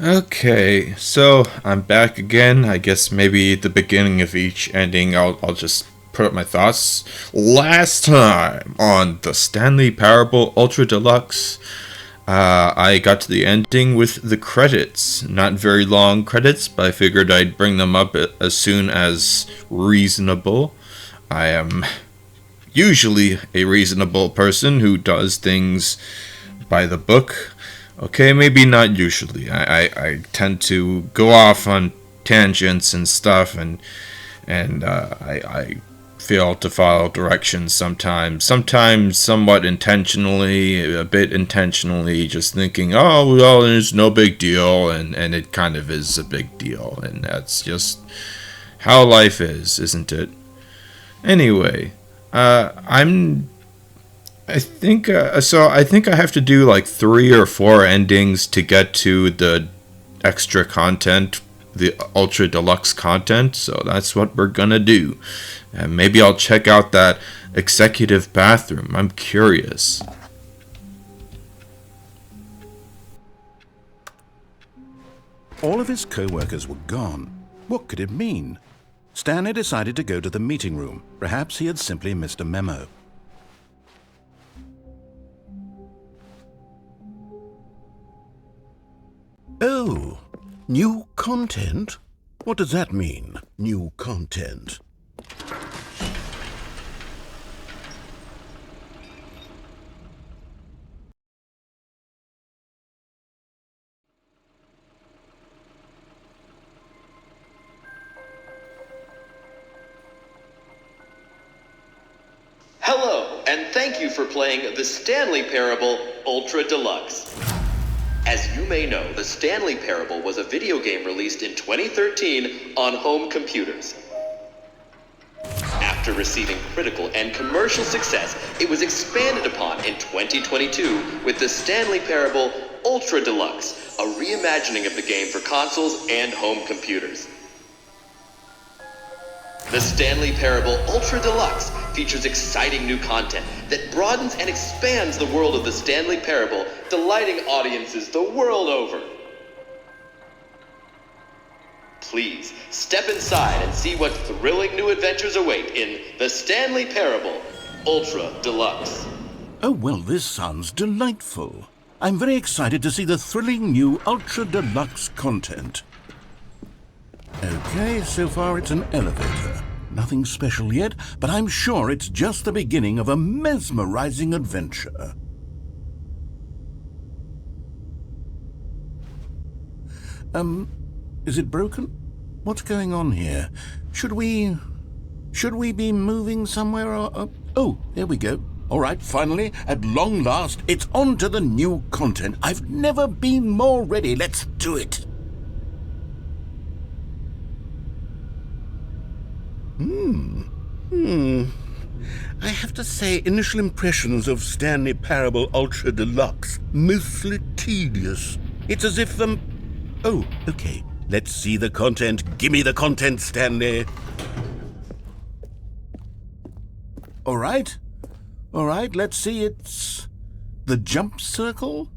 Okay, so I'm back again. I guess maybe at the beginning of each ending, I'll just put up my thoughts. Last time on the Stanley Parable Ultra Deluxe, I got to the ending with the credits. Not very long credits, but I figured I'd bring them up as soon as reasonable. I am usually a reasonable person who does things by the book. Okay, maybe not usually. I tend to go off on tangents and stuff, and I fail to follow directions sometimes. Sometimes somewhat intentionally, a bit intentionally, just thinking, oh, well, it's no big deal, and it kind of is a big deal, and that's just how life is, isn't it? Anyway, I'm I think I have to do like 3 or 4 endings to get to the extra content, the ultra deluxe content. So that's what we're gonna do. And maybe I'll check out that executive bathroom. I'm curious. All of his co-workers were gone. What could it mean? Stanley decided to go to the meeting room. Perhaps he had simply missed a memo. Oh, new content? What does that mean, new content? Hello, and thank you for playing the Stanley Parable Ultra Deluxe. As you may know, the Stanley Parable was a video game released in 2013 on home computers. After receiving critical and commercial success, it was expanded upon in 2022 with the Stanley Parable Ultra Deluxe, a reimagining of the game for consoles and home computers. The Stanley Parable Ultra Deluxe features exciting new content that broadens and expands the world of the Stanley Parable, delighting audiences the world over. Please, step inside and see what thrilling new adventures await in the Stanley Parable Ultra Deluxe. Oh, well, this sounds delightful. I'm very excited to see the thrilling new Ultra Deluxe content. Okay, so far it's an elevator. Nothing special yet, but I'm sure it's just the beginning of a mesmerizing adventure. Is it broken? What's going on here? Should we be moving somewhere or... Oh, there we go. All right, finally, at long last, it's on to the new content. I've never been more ready. Let's do it. I have to say, initial impressions of Stanley Parable Ultra Deluxe, mostly tedious. It's as if, Oh, okay. Let's see the content. Gimme the content, Stanley. All right, let's see. It's the jump circle?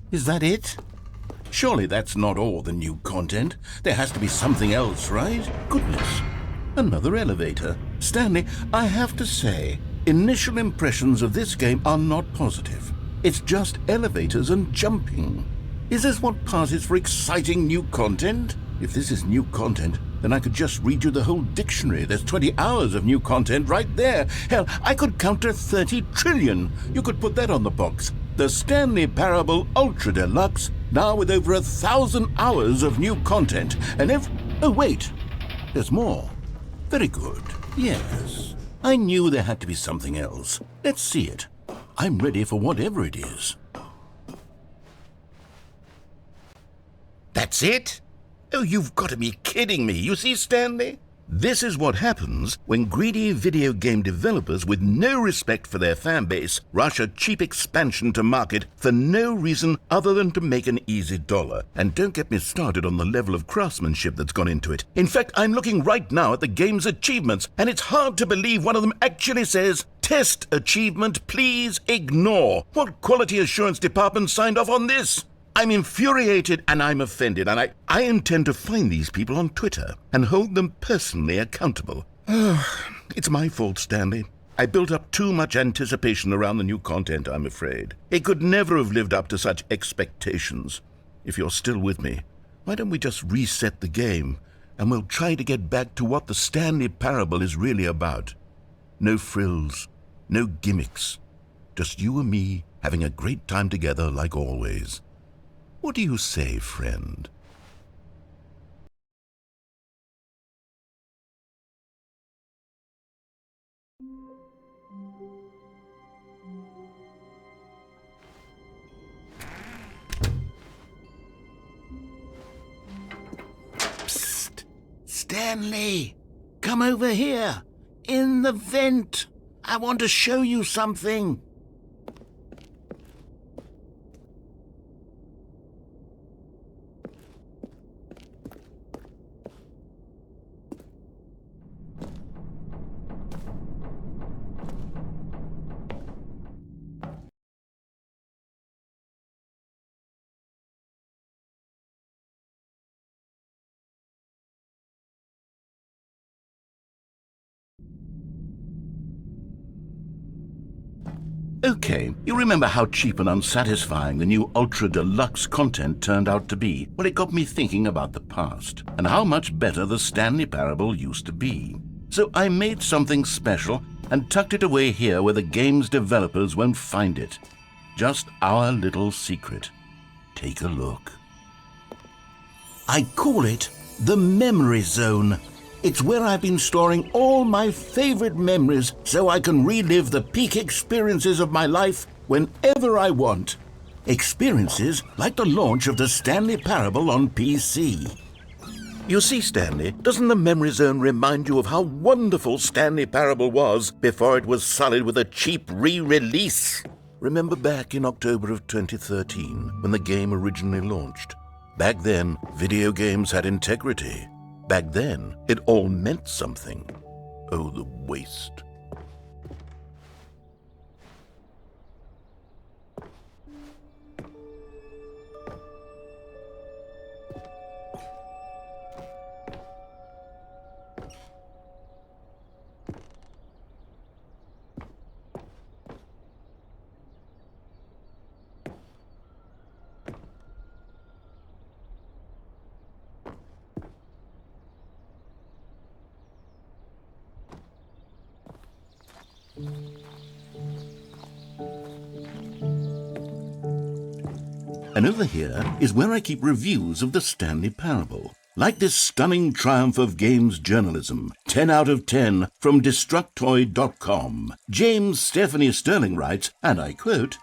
Is that it? Surely that's not all the new content. There has to be something else, right? Goodness. Another elevator. Stanley, I have to say, initial impressions of this game are not positive. It's just elevators and jumping. Is this what passes for exciting new content? If this is new content, then I could just read you the whole dictionary. There's 20 hours of new content right there. Hell, I could count to 30 trillion. You could put that on the box. The Stanley Parable Ultra Deluxe, now with over 1,000 hours of new content. And oh, wait. There's more. Very good. Yes. I knew there had to be something else. Let's see it. I'm ready for whatever it is. That's it? Oh, you've got to be kidding me. You see, Stanley? This is what happens when greedy video game developers with no respect for their fanbase rush a cheap expansion to market for no reason other than to make an easy dollar. And don't get me started on the level of craftsmanship that's gone into it. In fact, I'm looking right now at the game's achievements, and it's hard to believe one of them actually says, "Test achievement, please ignore." What quality assurance department signed off on this? I'm infuriated and I'm offended, and I intend to find these people on Twitter and hold them personally accountable. It's my fault, Stanley. I built up too much anticipation around the new content, I'm afraid. It could never have lived up to such expectations. If you're still with me, why don't we just reset the game, and we'll try to get back to what the Stanley Parable is really about. No frills, no gimmicks. Just you and me having a great time together like always. What do you say, friend? Psst! Stanley! Come over here! In the vent! I want to show you something! Okay, you remember how cheap and unsatisfying the new Ultra Deluxe content turned out to be? Well, it got me thinking about the past, and how much better the Stanley Parable used to be. So I made something special and tucked it away here where the game's developers won't find it. Just our little secret. Take a look. I call it the Memory Zone. It's where I've been storing all my favorite memories so I can relive the peak experiences of my life whenever I want. Experiences like the launch of the Stanley Parable on PC. You see, Stanley, doesn't the Memory Zone remind you of how wonderful Stanley Parable was before it was sullied with a cheap re-release? Remember back in October of 2013 when the game originally launched? Back then, video games had integrity. Back then, it all meant something. Oh, the waste. And over here is where I keep reviews of the Stanley Parable. Like this stunning triumph of games journalism, 10 out of 10 from Destructoid.com. James Stephanie Sterling writes, and I quote,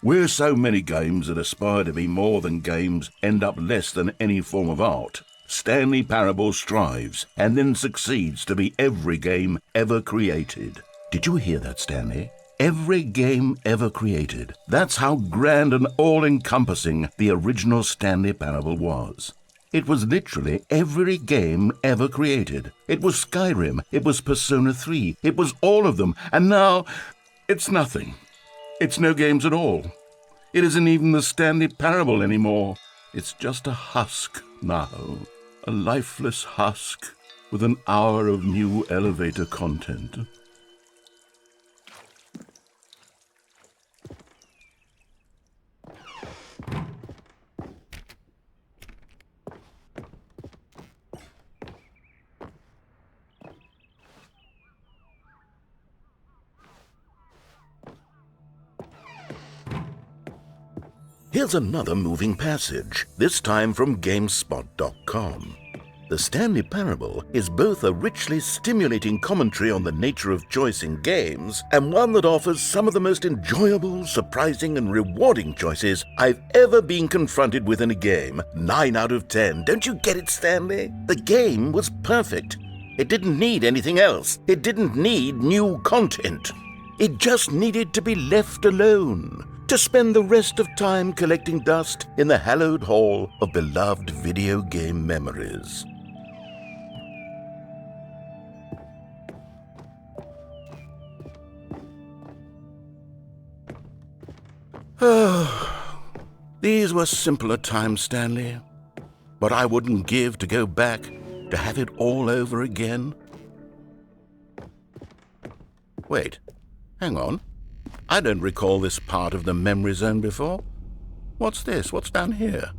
"Where so many games that aspire to be more than games end up less than any form of art, Stanley Parable strives and then succeeds to be every game ever created." Did you hear that, Stanley? Every game ever created. That's how grand and all-encompassing the original Stanley Parable was. It was literally every game ever created. It was Skyrim, it was Persona 3, it was all of them, and now it's nothing. It's no games at all. It isn't even the Stanley Parable anymore. It's just a husk now. A lifeless husk with an hour of new elevator content. Here's another moving passage, this time from GameSpot.com. The Stanley Parable is both a richly stimulating commentary on the nature of choice in games and one that offers some of the most enjoyable, surprising, and rewarding choices I've ever been confronted with in a game. 9 out of 10. Don't you get it, Stanley? The game was perfect. It didn't need anything else. It didn't need new content. It just needed to be left alone, to spend the rest of time collecting dust in the hallowed hall of beloved video game memories. These were simpler times, Stanley. But I wouldn't give to go back, to have it all over again. Wait, hang on. I don't recall this part of the memory zone before. What's this? What's down here?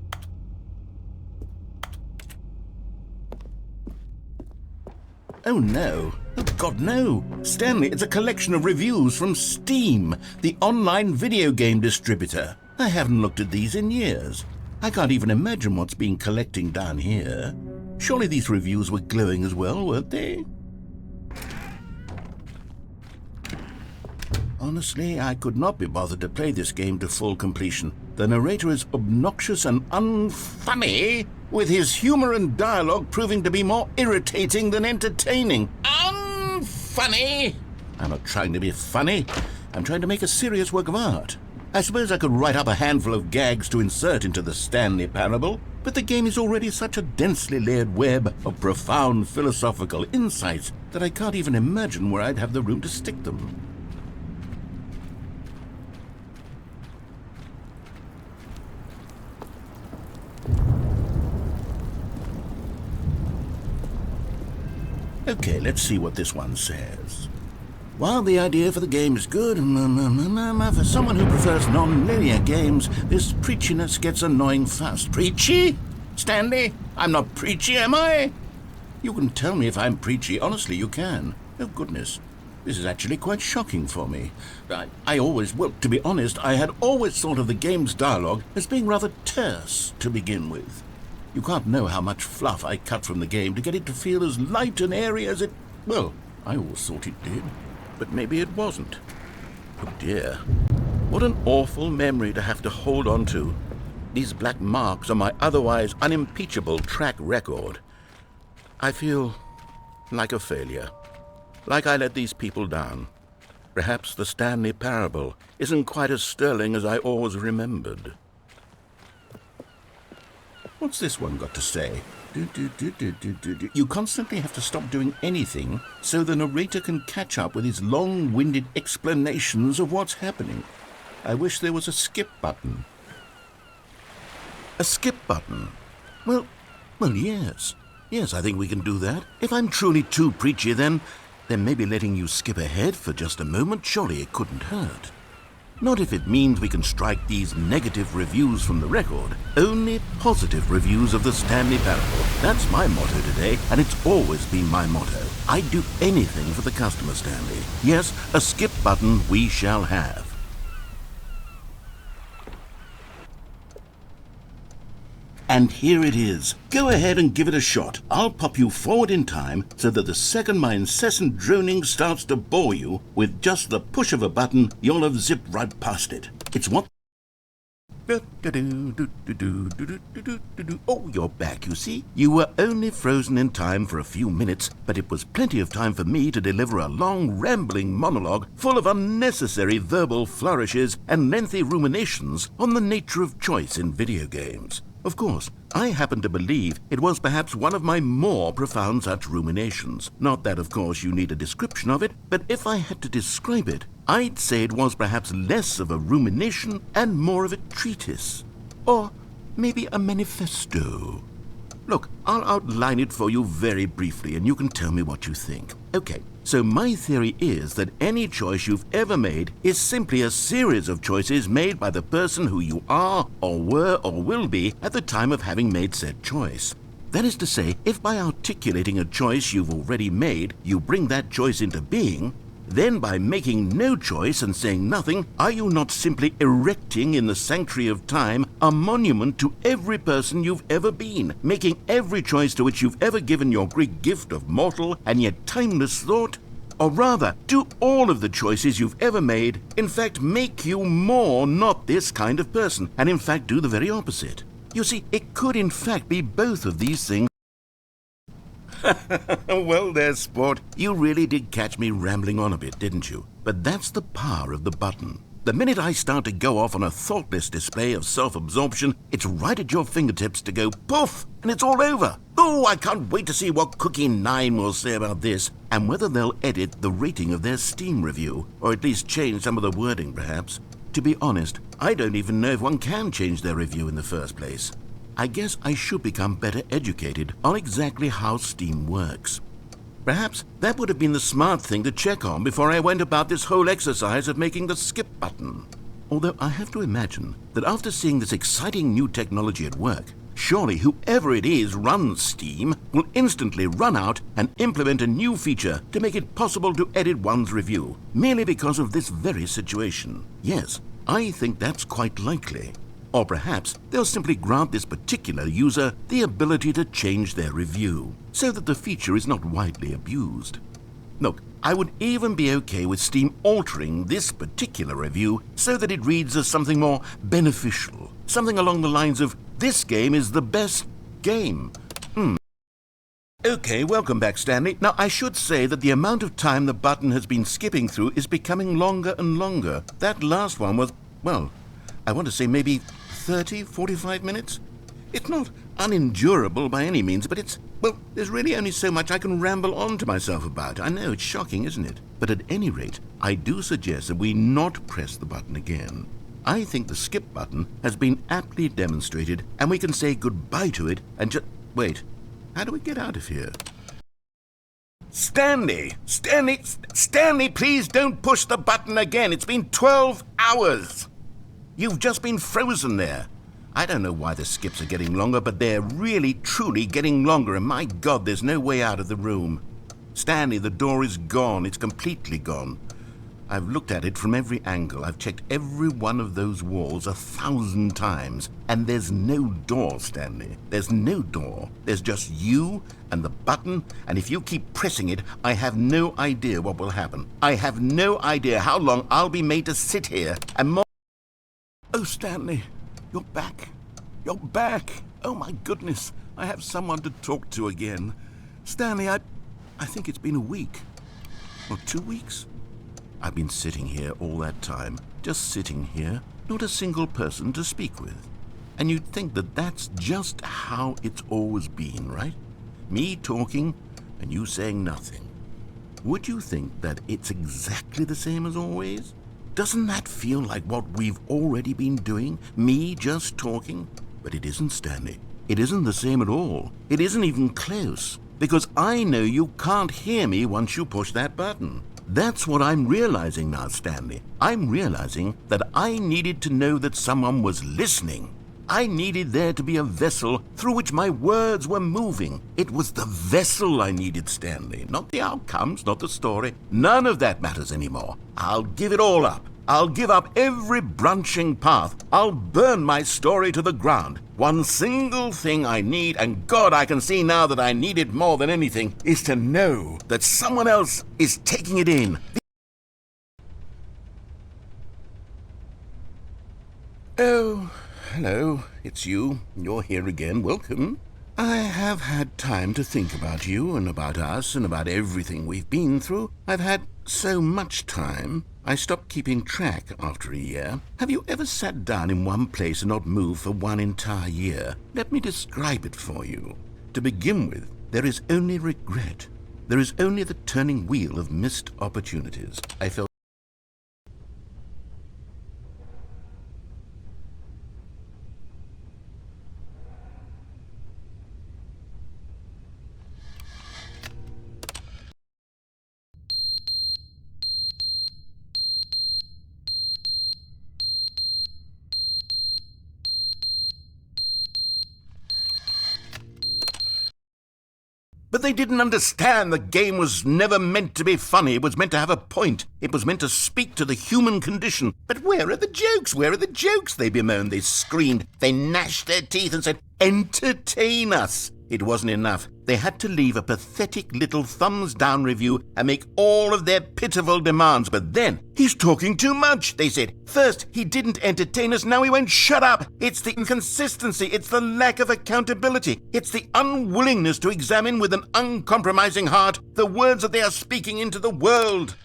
Oh no. Oh God, no. Stanley, it's a collection of reviews from Steam, the online video game distributor. I haven't looked at these in years. I can't even imagine what's been collecting down here. Surely these reviews were glowing as well, weren't they? Honestly, I could not be bothered to play this game to full completion. The narrator is obnoxious and unfunny, with his humor and dialogue proving to be more irritating than entertaining. Unfunny! I'm not trying to be funny. I'm trying to make a serious work of art. I suppose I could write up a handful of gags to insert into the Stanley Parable, but the game is already such a densely layered web of profound philosophical insights that I can't even imagine where I'd have the room to stick them. Okay, let's see what this one says. While the idea for the game is good, for someone who prefers non-linear games, this preachiness gets annoying fast. Preachy? Stanley? I'm not preachy, am I? You can tell me if I'm preachy. Honestly, you can. Oh, goodness. This is actually quite shocking for me. To be honest, I had always thought of the game's dialogue as being rather terse to begin with. You can't know how much fluff I cut from the game to get it to feel as light and airy as it... Well, I always thought it did. But maybe it wasn't. Oh dear. What an awful memory to have to hold on to. These black marks on my otherwise unimpeachable track record. I feel like a failure. Like I let these people down. Perhaps the Stanley Parable isn't quite as sterling as I always remembered. What's this one got to say? You constantly have to stop doing anything so the narrator can catch up with his long-winded explanations of what's happening. I wish there was a skip button. A skip button? Well, yes. Yes, I think we can do that. If I'm truly too preachy, then maybe letting you skip ahead for just a moment, surely it couldn't hurt. Not if it means we can strike these negative reviews from the record. Only positive reviews of the Stanley Parable. That's my motto today, and it's always been my motto. I'd do anything for the customer, Stanley. Yes, a skip button we shall have. And here it is. Go ahead and give it a shot. I'll pop you forward in time so that the second my incessant droning starts to bore you, with just the push of a button, you'll have zipped right past it. It's what... Oh, you're back, you see. You were only frozen in time for a few minutes, but it was plenty of time for me to deliver a long, rambling monologue full of unnecessary verbal flourishes and lengthy ruminations on the nature of choice in video games. Of course, I happen to believe it was perhaps one of my more profound such ruminations. Not that, of course, you need a description of it, but if I had to describe it, I'd say it was perhaps less of a rumination and more of a treatise. Or maybe a manifesto. Look, I'll outline it for you very briefly, and you can tell me what you think. Okay, so my theory is that any choice you've ever made is simply a series of choices made by the person who you are, or were, or will be at the time of having made said choice. That is to say, if by articulating a choice you've already made, you bring that choice into being, then by making no choice and saying nothing, are you not simply erecting in the sanctuary of time a monument to every person you've ever been, making every choice to which you've ever given your great gift of mortal and yet timeless thought? Or rather, do all of the choices you've ever made, in fact, make you more not this kind of person, and in fact do the very opposite? You see, it could in fact be both of these things. Well there, sport. You really did catch me rambling on a bit, didn't you? But that's the power of the button. The minute I start to go off on a thoughtless display of self-absorption, it's right at your fingertips to go poof, and it's all over. Oh, I can't wait to see what Cookie 9 will say about this, and whether they'll edit the rating of their Steam review, or at least change some of the wording, perhaps. To be honest, I don't even know if one can change their review in the first place. I guess I should become better educated on exactly how Steam works. Perhaps that would have been the smart thing to check on before I went about this whole exercise of making the skip button. Although I have to imagine that after seeing this exciting new technology at work, surely whoever it is runs Steam will instantly run out and implement a new feature to make it possible to edit one's review, merely because of this very situation. Yes, I think that's quite likely. Or perhaps they'll simply grant this particular user the ability to change their review, so that the feature is not widely abused. Look, I would even be okay with Steam altering this particular review so that it reads as something more beneficial, something along the lines of, "This game is the best game." Okay, welcome back, Stanley. Now, I should say that the amount of time the button has been skipping through is becoming longer and longer. That last one was, well, I want to say maybe 30, 45 minutes? It's not unendurable by any means, but well, there's really only so much I can ramble on to myself about. I know, it's shocking, isn't it? But at any rate, I do suggest that we not press the button again. I think the skip button has been aptly demonstrated, and we can say goodbye to it and just... Wait, how do we get out of here? Stanley, please don't push the button again. It's been 12 hours. You've just been frozen there. I don't know why the skips are getting longer, but they're really, truly getting longer, and my God, there's no way out of the room. Stanley, the door is gone. It's completely gone. I've looked at it from every angle. I've checked every one of those walls 1,000 times, and there's no door, Stanley. There's no door. There's just you and the button, and if you keep pressing it, I have no idea what will happen. I have no idea how long I'll be made to sit here and more... Oh, Stanley, you're back. You're back. Oh, my goodness. I have someone to talk to again. Stanley, I think it's been a week. Or 2 weeks. I've been sitting here all that time. Just sitting here. Not a single person to speak with. And you'd think that that's just how it's always been, right? Me talking and you saying nothing. Would you think that it's exactly the same as always? Doesn't that feel like what we've already been doing? Me just talking? But it isn't, Stanley. It isn't the same at all. It isn't even close. Because I know you can't hear me once you push that button. That's what I'm realizing now, Stanley. I'm realizing that I needed to know that someone was listening. I needed there to be a vessel through which my words were moving. It was the vessel I needed, Stanley, not the outcomes, not the story. None of that matters anymore. I'll give it all up. I'll give up every branching path. I'll burn my story to the ground. One single thing I need, and God, I can see now that I need it more than anything, is to know that someone else is taking it in. Oh, hello, it's you. You're here again. Welcome. I have had time to think about you and about us and about everything we've been through. I've had so much time. I stopped keeping track after a year. Have you ever sat down in one place and not moved for one entire year? Let me describe it for you. To begin with, there is only regret. There is only the turning wheel of missed opportunities. I felt But they didn't understand the game was never meant to be funny. It was meant to have a point. It was meant to speak to the human condition. But where are the jokes? Where are the jokes? They bemoaned, they screamed, they gnashed their teeth and said, entertain us. It wasn't enough. They had to leave a pathetic little thumbs-down review and make all of their pitiful demands. But then, he's talking too much, they said. First, he didn't entertain us, now he won't shut up. It's the inconsistency, it's the lack of accountability, it's the unwillingness to examine with an uncompromising heart the words that they are speaking into the world.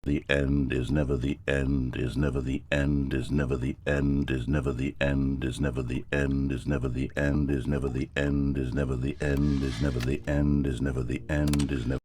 The end is never the end, is never the end, is never the end, is never the end, is never the end, is never the end, is never the end, is never the end, is never the end, is never the end, is never